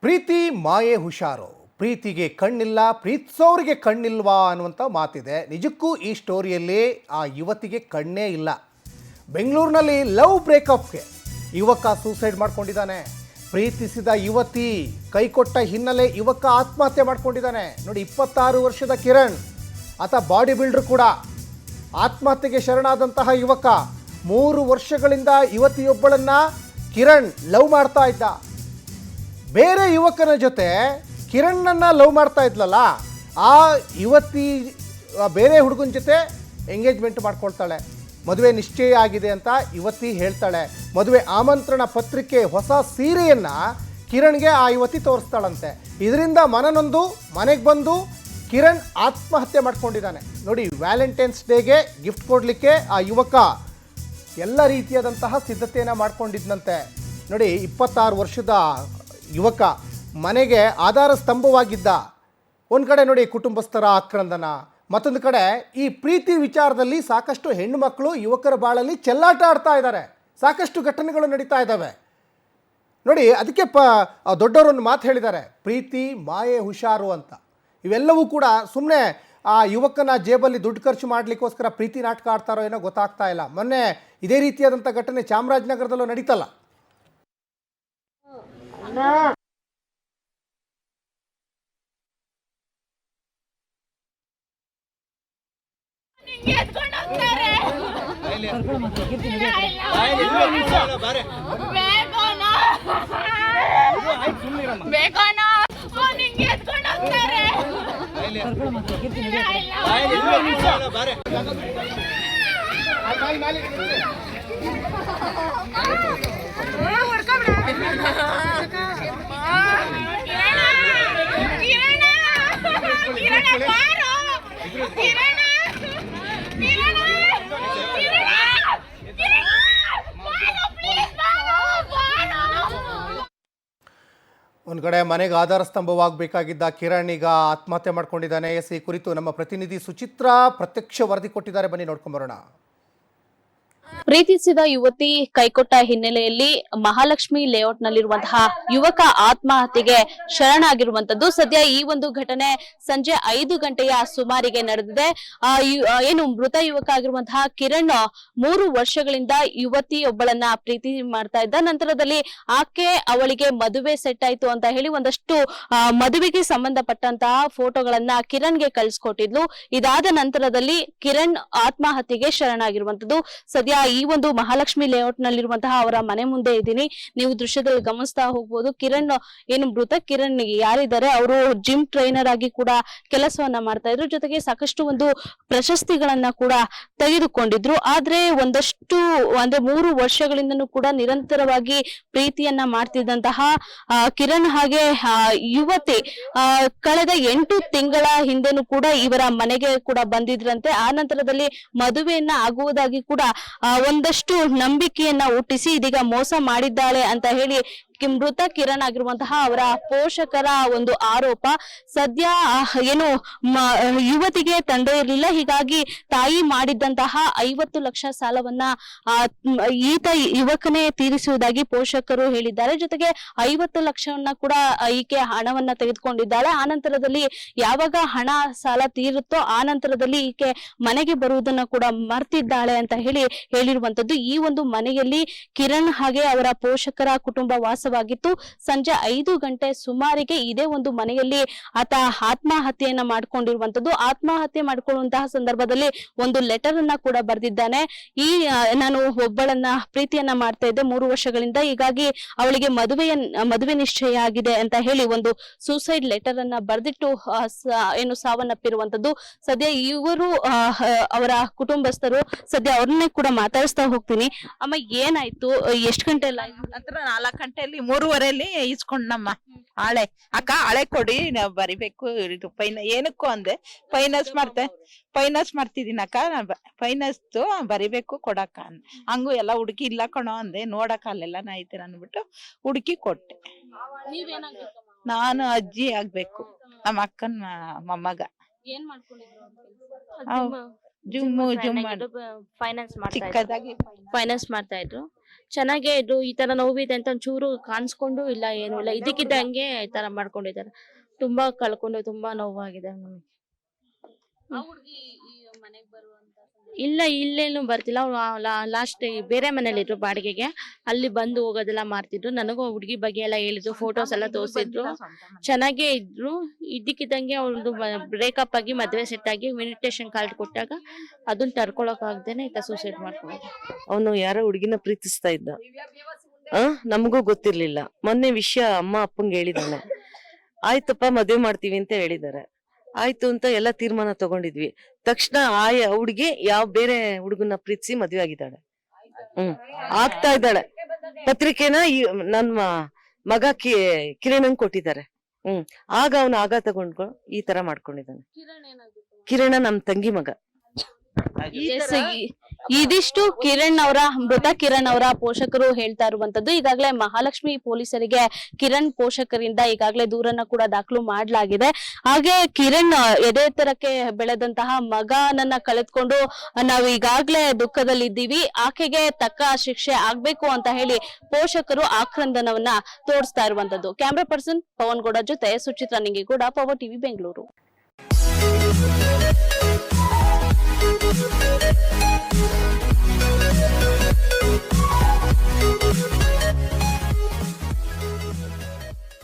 ಪ್ರೀತಿ ಮಾಯೆ ಹುಷಾರು, ಪ್ರೀತಿಗೆ ಕಣ್ಣಿಲ್ಲ ಪ್ರೀತಿಸೋರಿಗೆ ಕಣ್ಣಿಲ್ವಾ ಅನ್ನುವಂಥ ಮಾತಿದೆ. ನಿಜಕ್ಕೂ ಈ ಸ್ಟೋರಿಯಲ್ಲಿ ಆ ಯುವತಿಗೆ ಕಣ್ಣೇ ಇಲ್ಲ. ಬೆಂಗಳೂರಿನಲ್ಲಿ ಲವ್ ಬ್ರೇಕಪ್ಗೆ ಯುವಕ ಸೂಸೈಡ್ ಮಾಡ್ಕೊಂಡಿದ್ದಾನೆ. ಪ್ರೀತಿಸಿದ ಯುವತಿ ಕೈಕೊಟ್ಟ ಹಿನ್ನೆಲೆ ಯುವಕ ಆತ್ಮಹತ್ಯೆ ಮಾಡ್ಕೊಂಡಿದ್ದಾನೆ. ನೋಡಿ, 26 ವರ್ಷದ ಕಿರಣ್, ಆತ ಬಾಡಿ ಬಿಲ್ಡರ್ ಕೂಡ. ಆತ್ಮಹತ್ಯೆಗೆ ಶರಣಾದಂತಹ ಯುವಕ 3 ವರ್ಷಗಳಿಂದ ಯುವತಿಯೊಬ್ಬಳನ್ನು ಕಿರಣ್ ಲವ್ ಮಾಡ್ತಾ ಇದ್ದ. ಬೇರೆ ಯುವಕನ ಜೊತೆ ಕಿರಣ್ಣನ್ನು ಲವ್ ಮಾಡ್ತಾ ಇದ್ಲಲ್ಲ, ಆ ಯುವತಿ ಬೇರೆ ಹುಡುಗನ ಜೊತೆ ಎಂಗೇಜ್ಮೆಂಟ್ ಮಾಡ್ಕೊಳ್ತಾಳೆ. ಮದುವೆ ನಿಶ್ಚಯ ಆಗಿದೆ ಅಂತ ಯುವತಿ ಹೇಳ್ತಾಳೆ. ಮದುವೆ ಆಮಂತ್ರಣ ಪತ್ರಿಕೆ, ಹೊಸ ಸೀರೆಯನ್ನು ಕಿರಣ್ಗೆ ಆ ಯುವತಿ ತೋರಿಸ್ತಾಳಂತೆ. ಇದರಿಂದ ಮನನೊಂದು ಮನೆಗೆ ಬಂದು ಕಿರಣ್ ಆತ್ಮಹತ್ಯೆ ಮಾಡ್ಕೊಂಡಿದ್ದಾನೆ. ನೋಡಿ, ವ್ಯಾಲೆಂಟೈನ್ಸ್ ಡೇಗೆ ಗಿಫ್ಟ್ ಕೊಡಲಿಕ್ಕೆ ಆ ಯುವಕ ಎಲ್ಲ ರೀತಿಯಾದಂತಹ ಸಿದ್ಧತೆಯನ್ನು ಮಾಡ್ಕೊಂಡಿದ್ದಂತೆ. ನೋಡಿ, 26 ವರ್ಷದ ಯುವಕ ಮನೆಗೆ ಆಧಾರ ಸ್ತಂಭವಾಗಿದ್ದ. ಒಂದು ಕಡೆ ನೋಡಿ ಕುಟುಂಬಸ್ಥರ ಆಕ್ರಂದನ, ಮತ್ತೊಂದು ಕಡೆ ಈ ಪ್ರೀತಿ ವಿಚಾರದಲ್ಲಿ ಸಾಕಷ್ಟು ಹೆಣ್ಣು ಮಕ್ಕಳು ಯುವಕರ ಬಾಳಲ್ಲಿ ಚೆಲ್ಲಾಟ ಆಡ್ತಾ ಇದ್ದಾರೆ. ಸಾಕಷ್ಟು ಘಟನೆಗಳು ನಡೀತಾ ಇದ್ದಾವೆ. ನೋಡಿ, ಅದಕ್ಕೆ ದೊಡ್ಡವರೊಂದು ಮಾತು ಹೇಳಿದ್ದಾರೆ, ಪ್ರೀತಿ ಮಾಯೆ ಹುಷಾರು ಅಂತ. ಇವೆಲ್ಲವೂ ಕೂಡ ಸುಮ್ಮನೆ ಆ ಯುವಕನ ಜೇಬಲ್ಲಿ ದುಡ್ಡು ಖರ್ಚು ಮಾಡಲಿಕ್ಕೋಸ್ಕರ ಪ್ರೀತಿ ನಾಟಕ ಆಡ್ತಾರೋ ಏನೋ ಗೊತ್ತಾಗ್ತಾ ಇಲ್ಲ. ಮೊನ್ನೆ ಇದೇ ರೀತಿಯಾದಂಥ ಘಟನೆ ಚಾಮರಾಜನಗರದಲ್ಲೂ ನಡೀತಲ್ಲ. ಒಂದು ಕಡೆ ಮನೆಗೆ ಆಧಾರ ಸ್ತಂಭವಾಗಬೇಕಾಗಿದ್ದ ಕಿರಣ್ ಈಗ ಆತ್ಮಹತ್ಯೆ ಮಾಡ್ಕೊಂಡಿದ್ದಾನೆ. ಈ ಕುರಿತು ನಮ್ಮ ಪ್ರತಿನಿಧಿ ಸುಚಿತ್ರಾ ಪ್ರತ್ಯಕ್ಷ ವರದಿ ಕೊಟ್ಟಿದ್ದಾರೆ, ಬನ್ನಿ ನೋಡ್ಕೊಂಬರೋಣ. ಪ್ರೀತಿಸಿದ ಯುವತಿ ಕೈಕೊಟ್ಟ ಹಿನ್ನೆಲೆಯಲ್ಲಿ ಮಹಾಲಕ್ಷ್ಮಿ ಲೇಔಟ್ ನಲ್ಲಿರುವಂತಹ ಯುವಕ ಆತ್ಮಹತ್ಯೆಗೆ ಶರಣಾಗಿರುವಂತದ್ದು. ಸದ್ಯ ಈ ಒಂದು ಘಟನೆ ಸಂಜೆ 5 ಗಂಟೆಯ ಸುಮಾರಿಗೆ ನಡೆದಿದೆ. ಏನು ಮೃತ ಯುವಕ ಆಗಿರುವಂತಹ ಕಿರಣ್ 3 ವರ್ಷಗಳಿಂದ ಯುವತಿಯೊಬ್ಬಳನ್ನ ಪ್ರೀತಿ ಮಾಡ್ತಾ ಇದ್ದ. ನಂತರದಲ್ಲಿ ಅವಳಿಗೆ ಮದುವೆ ಸೆಟ್ ಆಯ್ತು ಅಂತ ಹೇಳಿ ಒಂದಷ್ಟು ಮದುವೆಗೆ ಸಂಬಂಧಪಟ್ಟಂತಹ ಫೋಟೋಗಳನ್ನ ಕಿರಣ್ಗೆ ಕಳಿಸ್ಕೊಟ್ಟಿದ್ಲು. ಇದಾದ ನಂತರದಲ್ಲಿ ಕಿರಣ್ ಆತ್ಮಹತ್ಯೆಗೆ ಶರಣಾಗಿರುವಂತದ್ದು. ಸದ್ಯ ಈ ಒಂದು ಮಹಾಲಕ್ಷ್ಮಿ ಲೇಔಟ್ ನಲ್ಲಿರುವಂತಹ ಅವರ ಮನೆ ಮುಂದೆ ಇದ್ದೀನಿ. ನೀವು ದೃಶ್ಯದಲ್ಲಿ ಗಮನಿಸ್ತಾ ಹೋಗ್ಬೋದು. ಮೃತ ಕಿರಣ್ ಯಾರಿದ್ದಾರೆ, ಅವರು ಜಿಮ್ ಟ್ರೈನರ್ ಆಗಿ ಕೂಡ ಕೆಲಸವನ್ನ ಮಾಡ್ತಾ ಇದ್ರು. ಜೊತೆಗೆ ಸಾಕಷ್ಟು ಒಂದು ಪ್ರಶಸ್ತಿಗಳನ್ನ ಕೂಡ ತೆಗೆದುಕೊಂಡಿದ್ರು. ಆದ್ರೆ ಒಂದಷ್ಟು 3 ವರ್ಷಗಳಿಂದನೂ ಕೂಡ ನಿರಂತರವಾಗಿ ಪ್ರೀತಿಯನ್ನ ಮಾಡ್ತಿದ್ದಂತಹ ಕಿರಣ್ ಹಾಗೆ ಯುವತಿ ಕಳೆದ 8 ತಿಂಗಳ ಹಿಂದೆನೂ ಕೂಡ ಇವರ ಮನೆಗೆ ಕೂಡ ಬಂದಿದ್ರಂತೆ. ಆ ನಂತರದಲ್ಲಿ ಮದುವೆಯನ್ನ ಆಗುವುದಾಗಿ ಕೂಡ ಒಂದಷ್ಟು ನಂಬಿಕೆಯನ್ನ ಹುಟ್ಟಿಸಿ ಇದೀಗ ಮೋಸ ಮಾಡಿದ್ದಾಳೆ ಅಂತ ಹೇಳಿ ಮೃತ ಕಿರಣ್ ಆಗಿರುವಂತಹ ಅವರ ಪೋಷಕರ ಒಂದು ಆರೋಪ. ಸದ್ಯ ಯುವತಿಗೆ ತಂದೆ ಇರಲಿಲ್ಲ, ಹೀಗಾಗಿ ತಾಯಿ ಮಾಡಿದ್ದಂತಹ 50 ಲಕ್ಷ ಸಾಲವನ್ನ ಯುವಕನೇ ತೀರಿಸುವುದಾಗಿ ಪೋಷಕರು ಹೇಳಿದ್ದಾರೆ. ಜೊತೆಗೆ 50 ಲಕ್ಷವನ್ನ ಕೂಡ ಈಕೆ ಹಣವನ್ನ ತೆಗೆದುಕೊಂಡಿದ್ದಾಳೆ. ಆ ನಂತರದಲ್ಲಿ ಯಾವಾಗ ಹಣ ಸಾಲ ತೀರುತ್ತೋ ಆ ನಂತರದಲ್ಲಿ ಈಕೆ ಮನೆಗೆ ಬರುವುದನ್ನ ಕೂಡ ಮರ್ತಿದ್ದಾಳೆ ಅಂತ ಹೇಳಿರುವಂತದ್ದು. ಈ ಒಂದು ಮನೆಯಲ್ಲಿ ಕಿರಣ್ ಹಾಗೆ ಅವರ ಪೋಷಕರ ಕುಟುಂಬ ವಾಸವಾಗಿತ್ತು. ಸಂಜೆ 5 ಗಂಟೆ ಸುಮಾರಿಗೆ ಇದೇ ಒಂದು ಮನೆಯಲ್ಲಿ ಆತ ಆತ್ಮಹತ್ಯೆಯನ್ನ ಮಾಡ್ಕೊಂಡಿರುವಂತದ್ದು. ಆತ್ಮಹತ್ಯೆ ಮಾಡ್ಕೊಳ್ಳುವಂತಹ ಸಂದರ್ಭದಲ್ಲಿ ಒಂದು ಲೆಟರ್ ಅನ್ನ ಕೂಡ ಬರೆದಿದ್ದಾನೆ. ನಾನು ಒಬ್ಬಳನ್ನ ಪ್ರೀತಿಯನ್ನ ಮಾಡ್ತಾ ಇದ್ದೆ 3 ವರ್ಷಗಳಿಂದ, ಹೀಗಾಗಿ ಅವಳಿಗೆ ಮದುವೆ ನಿಶ್ಚಯ ಆಗಿದೆ ಅಂತ ಹೇಳಿ ಒಂದು ಸೂಸೈಡ್ ಲೆಟರ್ ಅನ್ನ ಬರೆದಿಟ್ಟು ಸಾವನ್ನಪ್ಪಿರುವಂತದ್ದು. ಸದ್ಯ ಇವರು ಅವರ ಕುಟುಂಬಸ್ಥರು, ಸದ್ಯ ಅವ್ರನ್ನೇ ಕೂಡ ಮಾತಾಡಿಸ್ತಾ ಹೋಗ್ತೀನಿ. ಅಮ್ಮ, ಏನಾಯ್ತು? ಎಷ್ಟು ಗಂಟೆ ಎಲ್ಲ? 4 ಗಂಟೆಯಲ್ಲಿ 3:15 ಇಸ್ಕೊಂಡಮ್ಮ. ಹಳೆ ಕೊಡಿ, ನಾವ್ ಬರಿಬೇಕು. ಇದು ಏನಕ್ಕೂ ಅಂದೆ, ಫೈನಾನ್ಸ್ ಮಾಡ್ತಿದೀನಿ ಅಕ್ಕ, ಫೈನಾನ್ಸ್ ಬರಿಬೇಕು ಕೊಡಕ್ಕ. ಹಂಗು ಎಲ್ಲ ಹುಡುಕಿ ಇಲ್ಲ ಕಣೋ ಅಂದೆ. ನೋಡಕ್ಕ ಅಲ್ಲೆಲ್ಲ ಐತೆ ಅನ್ಬಿಟ್ಟು ಹುಡುಕಿ ಕೊಟ್ಟೆ. ನಾನು ಅಜ್ಜಿ ಆಗ್ಬೇಕು, ನಮ್ಮ ಅಕ್ಕನ ಮೊಮ್ಮಗ. ಏನ್ ಮಾಡ್ಕೊಂಡಿದ್ರು? ಜುಮ್ ಫೈನಾನ್ಸ್ ಮಾಡ್ತಾ ಇದ್ರು ಚಿಕ್ಕದಾಗಿ ಫೈನಾನ್ಸ್ ಮಾಡ್ತಾ ಇದ್ರು. ಚೆನ್ನಾಗೇ ಇದ್ರು. ಈ ತರ ನೋವಿದೆ ಅಂತ ಒಂಚೂರು ಕಾಣಿಸ್ಕೊಂಡು ಇಲ್ಲ, ಏನು ಇಲ್ಲ, ಇದಕ್ಕಿದ್ದಂಗೆ ಈ ತರ ಮಾಡ್ಕೊಂಡಿದ್ದಾರೆ. ತುಂಬಾ ಕಳ್ಕೊಂಡು ತುಂಬಾ ನೋವಾಗಿದೆ ನಮಗೆ. ಇಲ್ಲ, ಇಲ್ಲೇನು ಬರ್ತಿಲ್ಲ. ಲಾಸ್ಟ್ ಬೇರೆ ಮನೇಲಿ ಇದ್ರು ಬಾಡಿಗೆಗೆ, ಅಲ್ಲಿ ಬಂದು ಹೋಗೋದೆಲ್ಲ ಮಾಡ್ತಿದ್ರು. ನನಗೂ ಹುಡುಗಿ ಬಗ್ಗೆ ಎಲ್ಲ ಹೇಳಿದ್ರು, ಫೋಟೋಸ್ ಎಲ್ಲ ತೋರಿಸಿದ್ರು. ಚೆನ್ನಾಗೇ ಇದ್ರು. ಇದಕ್ಕಿದ್ದಂಗೆ ಅವ್ರದ್ದು ಬ್ರೇಕಪ್ ಆಗಿ ಮದ್ವೆ ಸೆಟ್ ಆಗಿ ಇನ್ವಿಟೇಷನ್ ಕಾರ್ಡ್ ಕೊಟ್ಟಾಗ ಅದನ್ನ ತಡ್ಕೊಳಕ್ ಆಗ್ದೇನೆ ಈತ ಸೂಸೈಡ್ ಮಾಡ್ಕೊಂಡಿದ್ದ. ಅವನು ಯಾರೋ ಹುಡುಗಿನ ಪ್ರೀತಿಸ್ತಾ ಇದ್ದ. ನಮಗೂ ಗೊತ್ತಿರ್ಲಿಲ್ಲ. ಮೊನ್ನೆ ವಿಷಯ ಅಮ್ಮ ಅಪ್ಪಂಗೆ ಹೇಳಿದಾನೆ. ಆಯ್ತಪ್ಪ ಮದ್ವೆ ಮಾಡ್ತೀವಿ ಅಂತ ಹೇಳಿದಾರೆ. ಆಯ್ತು ಅಂತ ಎಲ್ಲ ತೀರ್ಮಾನ ತಗೊಂಡಿದ್ವಿ. ತಕ್ಷಣ ಹುಡುಗಿ ಯಾವ ಬೇರೆ ಹುಡುಗನ ಪ್ರೀತಿಸಿ ಮದ್ವೆ ಆಗಿದ್ದಾಳೆ. ಆಗ್ತಾ ಇದ್ದಾಳೆ. ಪತ್ರಿಕೆನ ನನ್ನ ಮಗ ಕಿರಣ್ ಕೊಟ್ಟಿದ್ದಾರೆ. ಆಗ ಅವನು ಆಘಾತ ತಗೊಂಡ್ಕೊಂಡು ಈ ತರ ಮಾಡ್ಕೊಂಡಿದ್ದಾನೆ. ಕಿರಣ ನಮ್ ತಂಗಿ ಮಗ. ಇದಿಷ್ಟು ಮೃತ ಕಿರಣ್ ಅವರ ಪೋಷಕರು ಹೇಳ್ತಾ ಇರುವಂತದ್ದು. ಈಗಾಗಲೇ ಮಹಾಲಕ್ಷ್ಮಿ ಪೊಲೀಸರಿಗೆ ಕಿರಣ್ ಪೋಷಕರಿಂದ ಈಗಾಗಲೇ ದೂರನ್ನ ಕೂಡ ದಾಖಲು ಮಾಡಲಾಗಿದೆ. ಹಾಗೆ ಕಿರಣ್ ಎದೆತ್ತರಕ್ಕೆ ಬೆಳೆದಂತಹ ಮಗನನ್ನ ಕಳೆದುಕೊಂಡು ನಾವು ಈಗಾಗಲೇ ದುಃಖದಲ್ಲಿದ್ದೀವಿ, ಆಕೆಗೆ ತಕ್ಕ ಶಿಕ್ಷೆ ಆಗ್ಬೇಕು ಅಂತ ಹೇಳಿ ಪೋಷಕರು ಆಕ್ರಂದನವನ್ನ ತೋರಿಸ್ತಾ ಇರುವಂತದ್ದು. ಕ್ಯಾಮ್ರಾ ಪರ್ಸನ್ ಪವನ್ ಗೌಡ ಜೊತೆ ಸುಚಿತ್ರಾ ನಿಂಗಿಗೌಡ, ಪವರ್ ಟಿವಿ ಬೆಂಗಳೂರು.